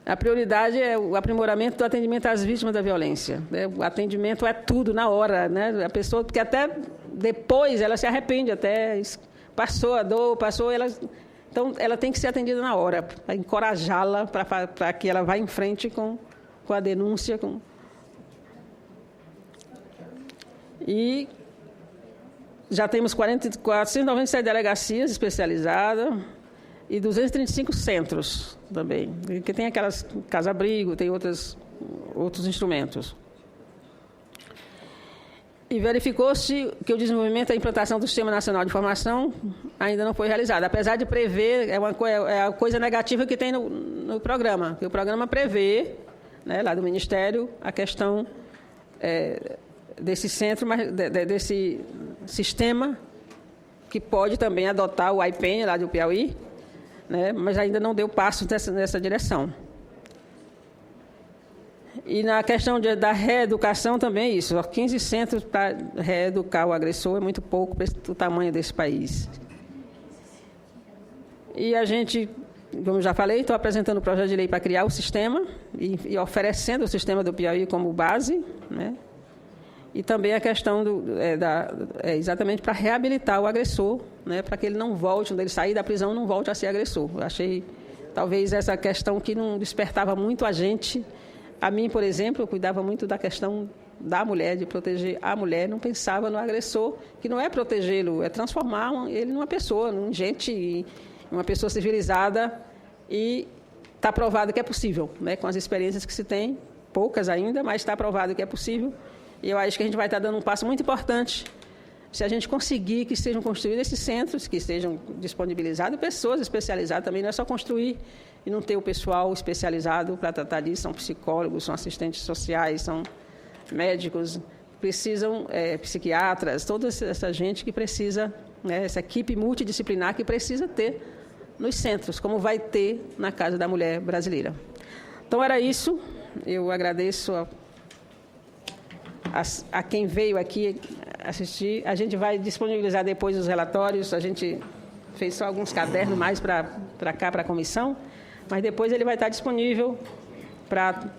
[SPEAKER 1] A prioridade é o aprimoramento do atendimento às vítimas da violência. O atendimento é tudo na hora, né? A pessoa, porque até depois ela se arrepende, até passou a dor, então ela tem que ser atendida na hora, para encorajá-la, para que ela vá em frente com a denúncia. E já temos 497 delegacias especializadas e 235 centros também, que tem aquelas casa-abrigo, tem outros instrumentos. E verificou-se que o desenvolvimento e a implantação do Sistema Nacional de Informação ainda não foi realizado, apesar de prever, é a coisa negativa que tem no programa, que o programa prevê, né, lá do Ministério, a questão desse centro, desse sistema, que pode também adotar o IPEN lá do Piauí, né, mas ainda não deu passo nessa direção. E na questão da reeducação também é isso. 15 centros para reeducar o agressor é muito pouco para o tamanho desse país. E a gente, como já falei, estou apresentando o projeto de lei para criar o sistema e oferecendo o sistema do Piauí como base, né? E também a questão exatamente para reabilitar o agressor, né? Para que ele não volte, quando ele sair da prisão, não volte a ser agressor. Eu achei, talvez, essa questão que não despertava muito a gente. A mim, por exemplo, eu cuidava muito da questão da mulher, de proteger a mulher, não pensava no agressor, que não é protegê-lo, é transformar ele numa pessoa, uma pessoa civilizada, e está provado que é possível, né? Com as experiências que se tem, poucas ainda, mas está provado que é possível, e eu acho que a gente vai estar dando um passo muito importante se a gente conseguir que sejam construídos esses centros, que estejam disponibilizados pessoas especializadas também, não é só construir e não ter o pessoal especializado para tratar disso, são psicólogos, são assistentes sociais, são médicos, precisam psiquiatras, toda essa gente que precisa, né, essa equipe multidisciplinar que precisa ter nos centros, como vai ter na Casa da Mulher Brasileira. Então, era isso. Eu agradeço a quem veio aqui assistir. A gente vai disponibilizar depois os relatórios, a gente fez só alguns cadernos mais para cá, para a comissão, mas depois ele vai estar disponível,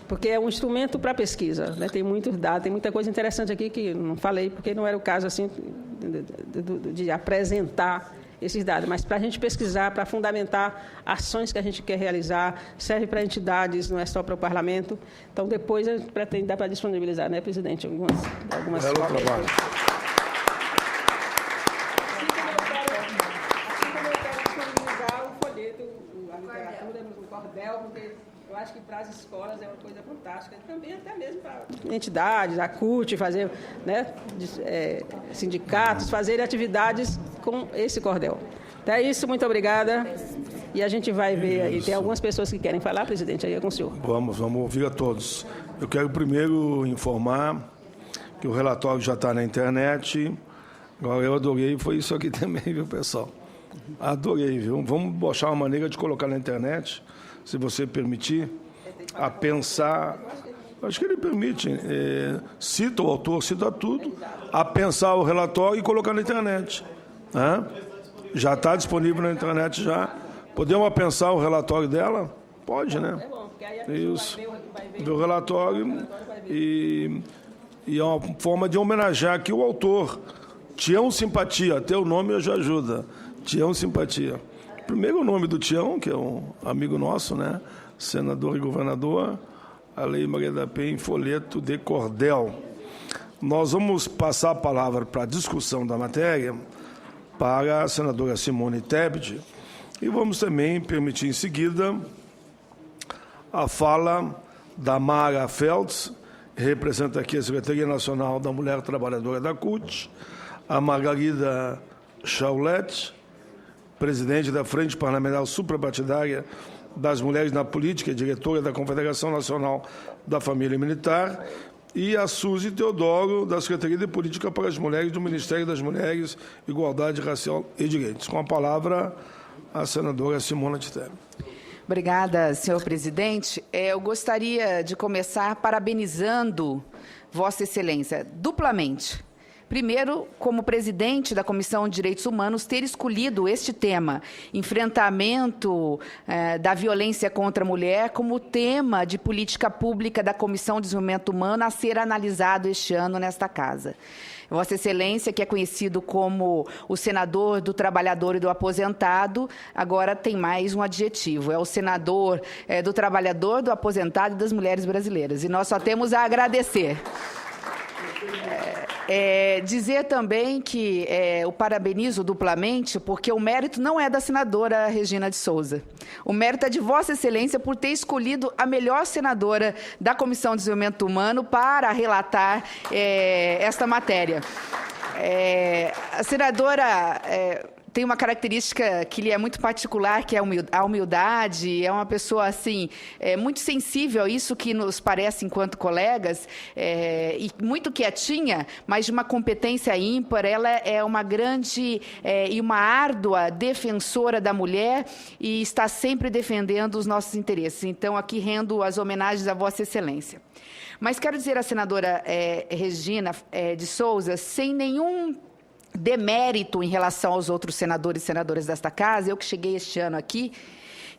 [SPEAKER 1] porque é um instrumento para pesquisa, né? Tem muitos dados, tem muita coisa interessante aqui que não falei, porque não era o caso assim de apresentar esses dados, mas para a gente pesquisar, para fundamentar ações que a gente quer realizar, serve para entidades, não é só para o parlamento. Então, depois a gente pretende dar para disponibilizar, né, presidente, algumas
[SPEAKER 2] trabalho.
[SPEAKER 1] Porque eu acho que para as escolas é uma coisa fantástica, também até mesmo para entidades, a CUT, fazer, né, sindicatos, fazerem atividades com esse cordel. Então é isso, muito obrigada. E a gente vai ver aí, tem algumas pessoas que querem falar, presidente, aí é com o senhor.
[SPEAKER 2] Vamos ouvir a todos. Eu quero primeiro informar que o relatório já está na internet. Agora, eu adorei, foi isso aqui também, viu, pessoal? Adorei, viu? Vamos achar uma maneira de colocar na internet, se você permitir, a pensar Acho que ele permite, cita o autor, cita tudo, a pensar o relatório e colocar na internet. Né? Já está disponível na internet já. Podemos pensar o relatório dela? Pode, né? Isso. Ver o relatório e é uma forma de homenagear aqui o autor. Tião Simpatia, até o nome já ajuda. Tião Simpatia. Primeiro o nome do Tião, que é um amigo nosso, né? Senador e governador, a Lei Maria da Penha em folheto de cordel. Nós vamos passar a palavra para a discussão da matéria para a senadora Simone Tebet e vamos também permitir em seguida a fala da Mara Feltz, representa aqui a Secretaria Nacional da Mulher Trabalhadora da CUT, a Margarida Chaulet, presidente da Frente Parlamentar Suprapartidária das Mulheres na Política e diretora da Confederação Nacional da Família Militar, e a Suzy Teodoro, da Secretaria de Política para as Mulheres do Ministério das Mulheres, Igualdade Racial e Direitos. Com a palavra, a senadora Simone Tebet.
[SPEAKER 3] Obrigada, senhor presidente. Eu gostaria de começar parabenizando Vossa Excelência, duplamente. Primeiro, como presidente da Comissão de Direitos Humanos, ter escolhido este tema, enfrentamento da violência contra a mulher, como tema de política pública da Comissão de Desenvolvimento Humano a ser analisado este ano nesta casa. Vossa Excelência, que é conhecido como o senador do trabalhador e do aposentado, agora tem mais um adjetivo, é o senador do trabalhador, do aposentado e das mulheres brasileiras. E nós só temos a agradecer. Dizer também que o parabenizo duplamente, porque o mérito não é da senadora Regina de Souza. O mérito é de Vossa Excelência por ter escolhido a melhor senadora da Comissão de Desenvolvimento Humano para relatar esta matéria. A senadora tem uma característica que lhe é muito particular, que é a humildade. É uma pessoa assim muito sensível a isso que nos parece enquanto colegas, e muito quietinha, mas de uma competência ímpar. Ela é uma grande e uma árdua defensora da mulher e está sempre defendendo os nossos interesses. Então, aqui rendo as homenagens a Vossa Excelência. Mas quero dizer à senadora Regina de Souza, sem nenhum demérito em relação aos outros senadores e senadoras desta casa, eu que cheguei este ano aqui,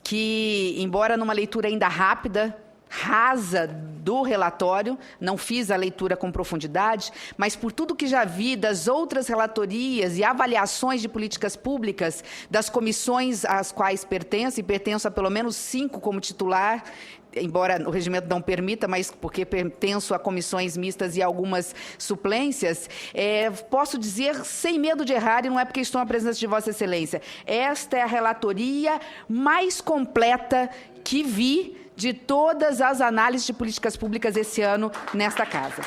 [SPEAKER 3] que, embora numa leitura ainda rápida, rasa do relatório, não fiz a leitura com profundidade, mas por tudo que já vi das outras relatorias e avaliações de políticas públicas das comissões às quais pertenço, e pertenço a pelo menos 5 como titular, embora o regimento não permita, mas porque pertenço a comissões mistas e algumas suplências, posso dizer, sem medo de errar, e não é porque estou na presença de Vossa Excelência, esta é a relatoria mais completa que vi de todas as análises de políticas públicas esse ano nesta casa.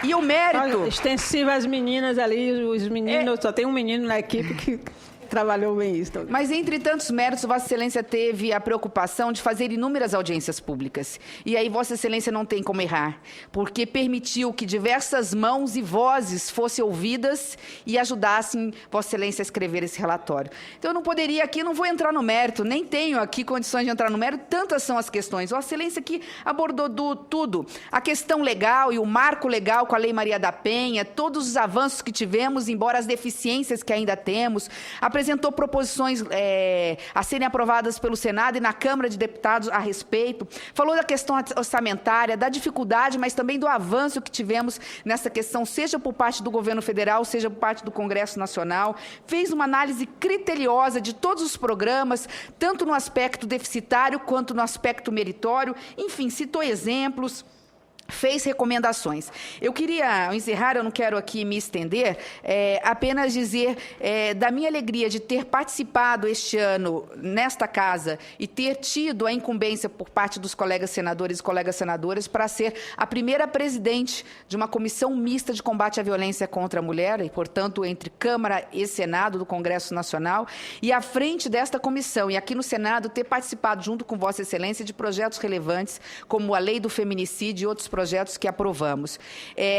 [SPEAKER 3] E o mérito...
[SPEAKER 1] Extensiva às meninas ali, os meninos, só tem um menino na equipe que trabalhou bem isso.
[SPEAKER 3] Mas, entre tantos méritos, Vossa Excelência teve a preocupação de fazer inúmeras audiências públicas. E aí Vossa Excelência não tem como errar, porque permitiu que diversas mãos e vozes fossem ouvidas e ajudassem Vossa Excelência a escrever esse relatório. Então, eu não poderia aqui, não vou entrar no mérito, nem tenho aqui condições de entrar no mérito, tantas são as questões. Vossa Excelência aqui abordou tudo. A questão legal e o marco legal com a Lei Maria da Penha, todos os avanços que tivemos, embora as deficiências que ainda temos, apresentou proposições a serem aprovadas pelo Senado e na Câmara de Deputados a respeito, falou da questão orçamentária, da dificuldade, mas também do avanço que tivemos nessa questão, seja por parte do governo federal, seja por parte do Congresso Nacional, fez uma análise criteriosa de todos os programas, tanto no aspecto deficitário quanto no aspecto meritório, enfim, citou exemplos, fez recomendações. Eu queria encerrar, eu não quero aqui me estender, apenas dizer da minha alegria de ter participado este ano nesta casa e ter tido a incumbência por parte dos colegas senadores e colegas senadoras para ser a primeira presidente de uma comissão mista de combate à violência contra a mulher, e, portanto, entre Câmara e Senado do Congresso Nacional, e à frente desta comissão, e aqui no Senado, ter participado junto com Vossa Excelência de projetos relevantes, como a Lei do Feminicídio e outros projetos que aprovamos.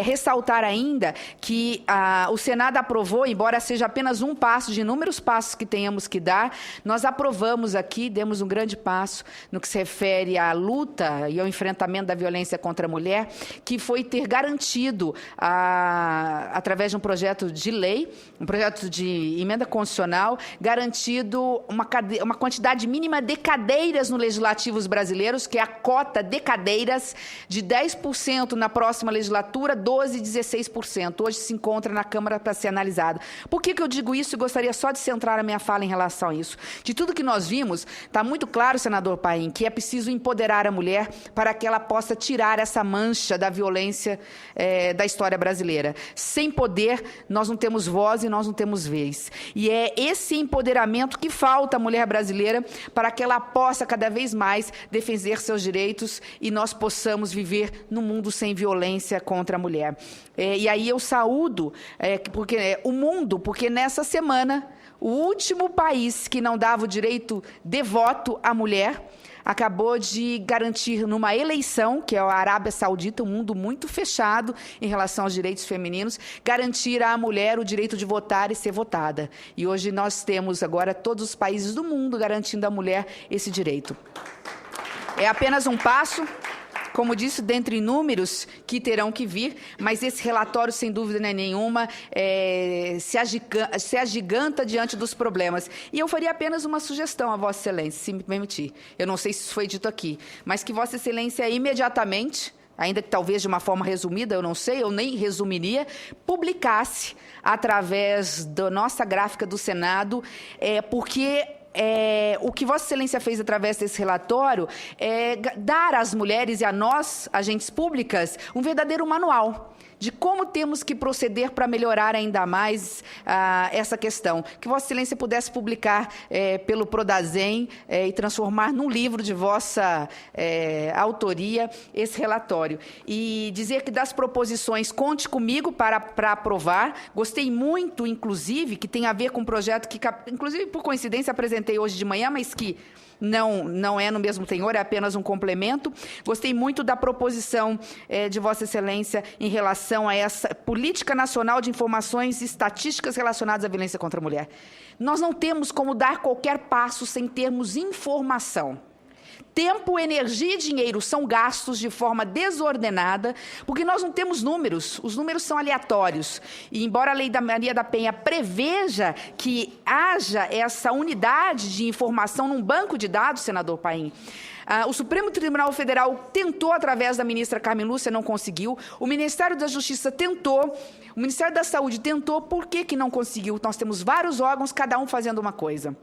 [SPEAKER 3] Ressaltar ainda que o Senado aprovou, embora seja apenas um passo de inúmeros passos que tenhamos que dar, nós aprovamos aqui, demos um grande passo no que se refere à luta e ao enfrentamento da violência contra a mulher, que foi ter garantido, através de um projeto de lei, um projeto de emenda constitucional, garantido uma quantidade mínima de cadeiras no legislativos brasileiros, que é a cota de cadeiras de 10% na próxima legislatura, 12% e 16%. Hoje se encontra na Câmara para ser analisada. Por que eu digo isso e gostaria só de centrar a minha fala em relação a isso? De tudo que nós vimos, está muito claro, senador Paim, que é preciso empoderar a mulher para que ela possa tirar essa mancha da violência da história brasileira. Sem poder, nós não temos voz e nós não temos vez. E é esse empoderamento que falta à mulher brasileira para que ela possa cada vez mais defender seus direitos e nós possamos viver num mundo sem violência contra a mulher. E aí eu saúdo o mundo, porque nessa semana o último país que não dava o direito de voto à mulher acabou de garantir numa eleição, que é a Arábia Saudita, um mundo muito fechado em relação aos direitos femininos, garantir à mulher o direito de votar e ser votada. E hoje nós temos agora todos os países do mundo garantindo à mulher esse direito. É apenas um passo, como disse, dentre inúmeros que terão que vir, mas esse relatório, sem dúvida nenhuma, se agiganta diante dos problemas. E eu faria apenas uma sugestão a Vossa Excelência, se me permitir. Eu não sei se isso foi dito aqui, mas que Vossa Excelência imediatamente, ainda que talvez de uma forma resumida, eu não sei, eu nem resumiria, publicasse através da nossa gráfica do Senado, porque o que Vossa Excelência fez através desse relatório é dar às mulheres e a nós, agentes públicas, um verdadeiro manual de como temos que proceder para melhorar ainda mais essa questão. Que Vossa Excelência pudesse publicar pelo Prodasem e transformar num livro de vossa autoria esse relatório. E dizer que das proposições, conte comigo para aprovar. Gostei muito, inclusive, que tem a ver com um projeto que, inclusive, por coincidência, apresentei hoje de manhã, mas que não é no mesmo tenor, é apenas um complemento. Gostei muito da proposição de Vossa Excelência em relação a essa Política Nacional de Informações e Estatísticas relacionadas à violência contra a mulher. Nós não temos como dar qualquer passo sem termos informação. Tempo, energia e dinheiro são gastos de forma desordenada, porque nós não temos números, os números são aleatórios. E embora a Lei da Maria da Penha preveja que haja essa unidade de informação num banco de dados, senador Paim, o Supremo Tribunal Federal tentou, através da ministra Carmen Lúcia, não conseguiu. O Ministério da Justiça tentou. O Ministério da Saúde tentou. Por que não conseguiu? Nós temos vários órgãos, cada um fazendo uma coisa.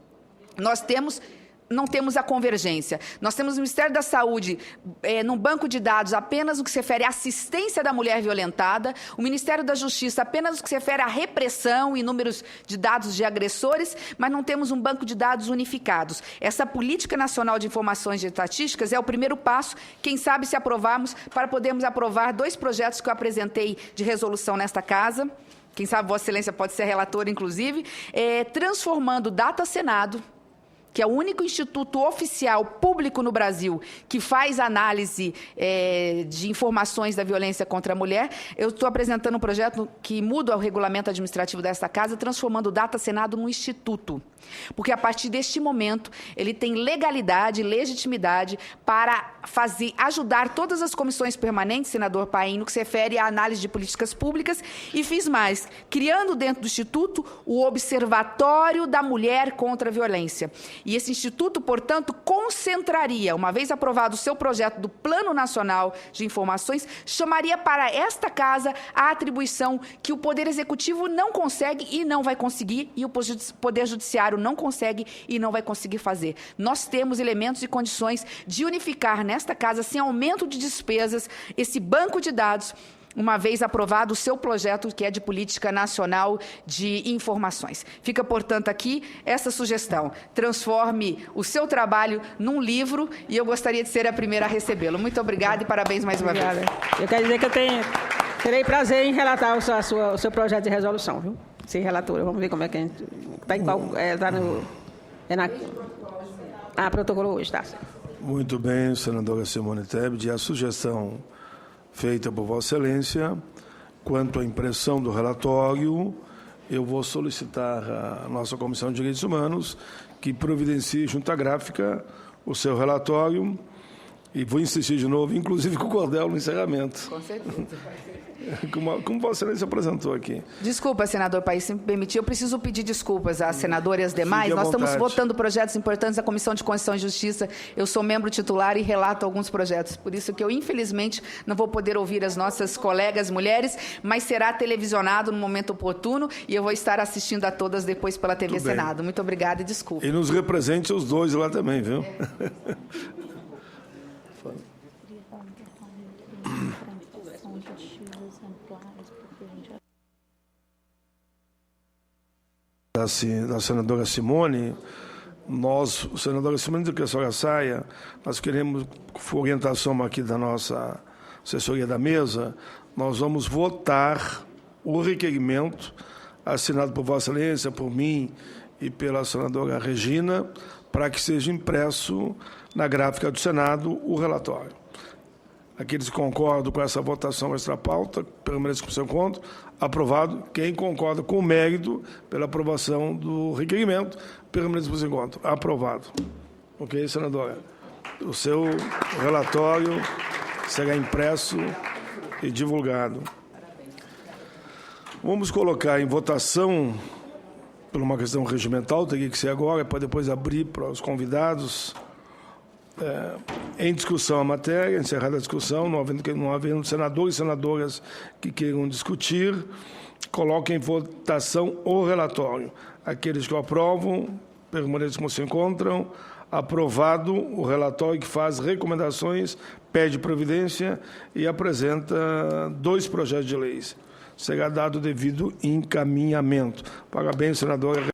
[SPEAKER 3] Não temos a convergência. Nós temos o Ministério da Saúde, num banco de dados, apenas o que se refere à assistência da mulher violentada, o Ministério da Justiça, apenas o que se refere à repressão e números de dados de agressores, mas não temos um banco de dados unificados. Essa Política Nacional de Informações e Estatísticas é o primeiro passo, quem sabe se aprovarmos, para podermos aprovar 2 projetos que eu apresentei de resolução nesta casa. Quem sabe Vossa Excelência pode ser relatora, inclusive, transformando o Data Senado, que é o único instituto oficial público no Brasil que faz análise de informações da violência contra a mulher. Eu estou apresentando um projeto que muda o regulamento administrativo desta casa, transformando o Data Senado num instituto. Porque, a partir deste momento, ele tem legalidade e legitimidade para ajudar todas as comissões permanentes, senador Paim, no que se refere à análise de políticas públicas, e fiz mais, criando dentro do Instituto o Observatório da Mulher contra a Violência. E esse Instituto, portanto, concentraria, uma vez aprovado o seu projeto do Plano Nacional de Informações, chamaria para esta casa a atribuição que o Poder Executivo não consegue e não vai conseguir, e o Poder Judiciário não consegue e não vai conseguir fazer. Nós temos elementos e condições de unificar nesta casa, sem aumento de despesas, esse banco de dados, uma vez aprovado o seu projeto, que é de Política Nacional de Informações. Fica, portanto, aqui essa sugestão. Transforme o seu trabalho num livro e eu gostaria de ser a primeira a recebê-lo. Muito obrigada e parabéns mais uma vez.
[SPEAKER 1] Eu quero dizer que terei prazer em relatar o seu projeto de resolução, viu? Sim, relatora. Vamos ver como é que a gente... Está em qual... Está no... protocolo hoje, tá.
[SPEAKER 2] Muito bem, senadora Simone Tebet. A sugestão feita por Vossa Excelência. Quanto à impressão do relatório, eu vou solicitar à nossa Comissão de Direitos Humanos que providencie junto à gráfica o seu relatório e vou insistir de novo, inclusive com o cordel no encerramento.
[SPEAKER 3] Com certeza.
[SPEAKER 2] Como Vossa Excelência apresentou aqui.
[SPEAKER 3] Desculpa, senador País, se me permitir, eu preciso pedir desculpas à senadora e às demais. Nós estamos votando projetos importantes da Comissão de Constituição e Justiça. Eu sou membro titular e relato alguns projetos. Por isso que eu, infelizmente, não vou poder ouvir as nossas colegas mulheres, mas será televisionado no momento oportuno e eu vou estar assistindo a todas depois pela TV Senado. Muito obrigada e desculpa.
[SPEAKER 2] E nos represente os dois lá também, viu? Da senadora Simone, senadora Simone do que a senhora saia, nós queremos, com orientação aqui da nossa assessoria da mesa, nós vamos votar o requerimento assinado por Vossa Excelência, por mim e pela senadora Regina, para que seja impresso na gráfica do Senado o relatório. Aqueles que concordam com essa votação extra-pauta, permanece com seu contra, aprovado. Quem concorda com o mérito pela aprovação do requerimento, permanece com seu contra. Aprovado. Ok, senadora? O seu relatório será impresso e divulgado. Vamos colocar em votação, por uma questão regimental, teria que ser agora, para depois abrir para os convidados. Em discussão a matéria, encerrada a discussão, não havendo senadores e senadoras que queiram discutir, coloquem em votação o relatório. Aqueles que o aprovam, permaneçam como se encontram. Aprovado o relatório que faz recomendações, pede providência e apresenta 2 projetos de leis. Será dado devido encaminhamento. Parabéns, senadora.